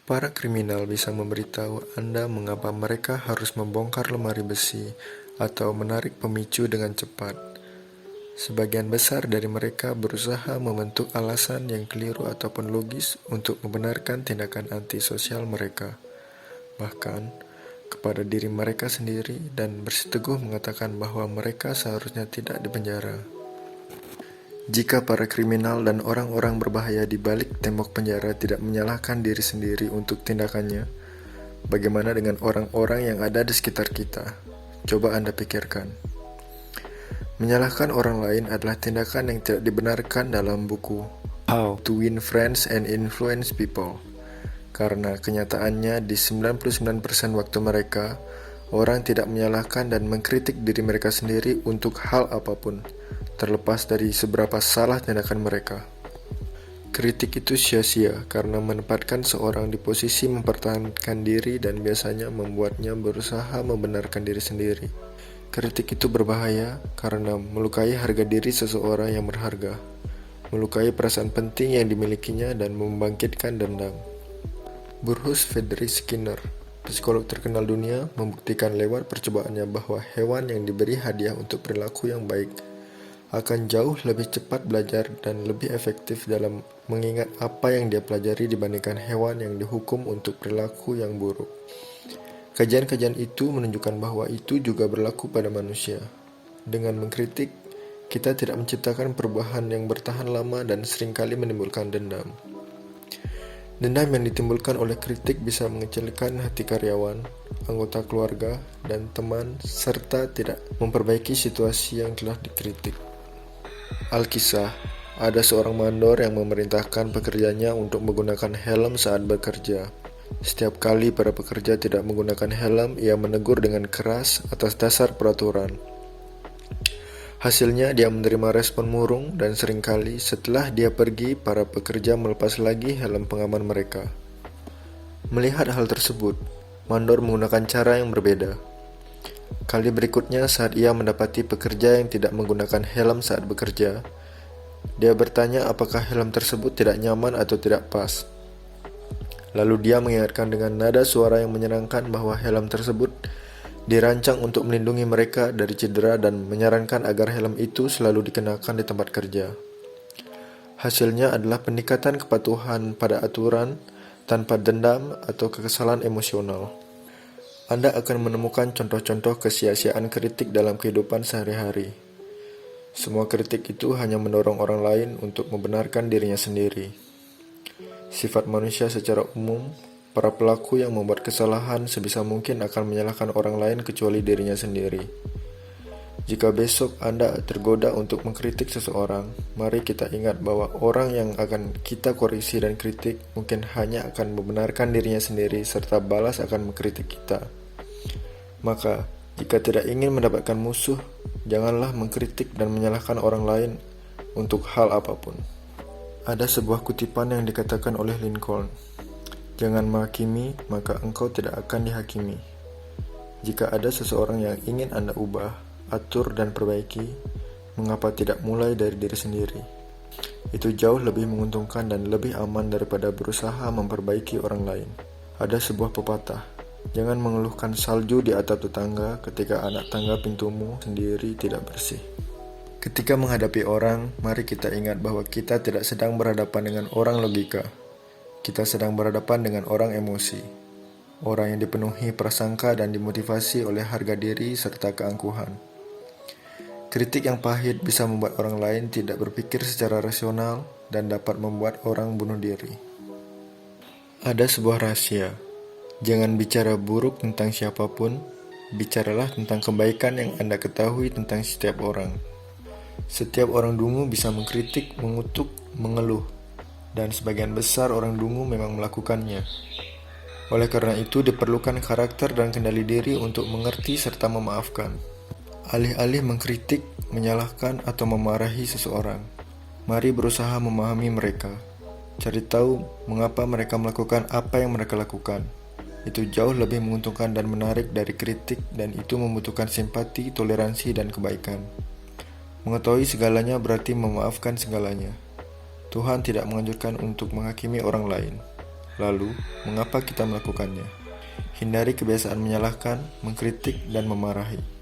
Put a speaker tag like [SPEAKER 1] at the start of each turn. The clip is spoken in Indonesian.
[SPEAKER 1] Para kriminal bisa memberitahu Anda mengapa mereka harus membongkar lemari besi atau menarik pemicu dengan cepat. Sebagian besar dari mereka berusaha membentuk alasan yang keliru ataupun logis untuk membenarkan tindakan antisosial mereka, bahkan kepada diri mereka sendiri, dan bersiteguh mengatakan bahwa mereka seharusnya tidak dipenjara. Jika para kriminal dan orang-orang berbahaya di balik tembok penjara tidak menyalahkan diri sendiri untuk tindakannya, bagaimana dengan orang-orang yang ada di sekitar kita? Coba Anda pikirkan. Menyalahkan orang lain adalah tindakan yang tidak dibenarkan dalam buku How to Win Friends and Influence People. Karena kenyataannya di 99% waktu mereka, orang tidak menyalahkan dan mengkritik diri mereka sendiri untuk hal apapun, terlepas dari seberapa salah tindakan mereka. Kritik itu sia-sia karena menempatkan seorang di posisi mempertahankan diri dan biasanya membuatnya berusaha membenarkan diri sendiri. Kritik itu berbahaya karena melukai harga diri seseorang yang berharga, melukai perasaan penting yang dimilikinya dan membangkitkan dendam. Bruce Frederick Skinner, psikolog terkenal dunia, membuktikan lewat percobaannya bahwa hewan yang diberi hadiah untuk perilaku yang baik akan jauh lebih cepat belajar dan lebih efektif dalam mengingat apa yang dia pelajari dibandingkan hewan yang dihukum untuk perilaku yang buruk. Kajian-kajian itu menunjukkan bahwa itu juga berlaku pada manusia. Dengan mengkritik, kita tidak menciptakan perubahan yang bertahan lama dan seringkali menimbulkan dendam. Dendam yang ditimbulkan oleh kritik bisa mengecilkan hati karyawan, anggota keluarga, dan teman, serta tidak memperbaiki situasi yang telah dikritik. Alkisah, ada seorang mandor yang memerintahkan pekerjanya untuk menggunakan helm saat bekerja. Setiap kali para pekerja tidak menggunakan helm, ia menegur dengan keras atas dasar peraturan. Hasilnya, dia menerima respon murung dan seringkali setelah dia pergi, para pekerja melepas lagi helm pengaman mereka. Melihat hal tersebut, mandor menggunakan cara yang berbeda. Kali berikutnya saat ia mendapati pekerja yang tidak menggunakan helm saat bekerja, dia bertanya apakah helm tersebut tidak nyaman atau tidak pas. Lalu dia mengingatkan dengan nada suara yang menyenangkan bahwa helm tersebut dirancang untuk melindungi mereka dari cedera dan menyarankan agar helm itu selalu dikenakan di tempat kerja. Hasilnya adalah peningkatan kepatuhan pada aturan tanpa dendam atau kekesalan emosional. Anda akan menemukan contoh-contoh kesia-siaan kritik dalam kehidupan sehari-hari. Semua kritik itu hanya mendorong orang lain untuk membenarkan dirinya sendiri. Sifat manusia secara umum, para pelaku yang membuat kesalahan sebisa mungkin akan menyalahkan orang lain kecuali dirinya sendiri. Jika besok Anda tergoda untuk mengkritik seseorang, mari kita ingat bahwa orang yang akan kita koreksi dan kritik mungkin hanya akan membenarkan dirinya sendiri serta balas akan mengkritik kita. Maka, jika tidak ingin mendapatkan musuh, janganlah mengkritik dan menyalahkan orang lain untuk hal apapun. Ada sebuah kutipan yang dikatakan oleh Lincoln, "Jangan menghakimi, maka engkau tidak akan dihakimi." Jika ada seseorang yang ingin Anda ubah, atur dan perbaiki, mengapa tidak mulai dari diri sendiri? Itu jauh lebih menguntungkan dan lebih aman daripada berusaha memperbaiki orang lain. Ada sebuah pepatah, "Jangan mengeluhkan salju di atap tetangga ketika anak tangga pintumu sendiri tidak bersih." Ketika menghadapi orang, mari kita ingat bahwa kita tidak sedang berhadapan dengan orang logika. Kita sedang berhadapan dengan orang emosi. Orang yang dipenuhi prasangka dan dimotivasi oleh harga diri serta keangkuhan. Kritik yang pahit bisa membuat orang lain tidak berpikir secara rasional dan dapat membuat orang bunuh diri. Ada sebuah rahasia. Jangan bicara buruk tentang siapapun, bicaralah tentang kebaikan yang Anda ketahui tentang setiap orang. Setiap orang dungu bisa mengkritik, mengutuk, mengeluh, dan sebagian besar orang dungu memang melakukannya. Oleh karena itu diperlukan karakter dan kendali diri untuk mengerti serta memaafkan. Alih-alih mengkritik, menyalahkan, atau memarahi seseorang, mari berusaha memahami mereka. Cari tahu mengapa mereka melakukan apa yang mereka lakukan. Itu jauh lebih menguntungkan dan menarik dari kritik, dan itu membutuhkan simpati, toleransi, dan kebaikan. Mengetahui segalanya berarti memaafkan segalanya. Tuhan tidak menganjurkan untuk menghakimi orang lain. Lalu, mengapa kita melakukannya? Hindari kebiasaan menyalahkan, mengkritik, dan memarahi.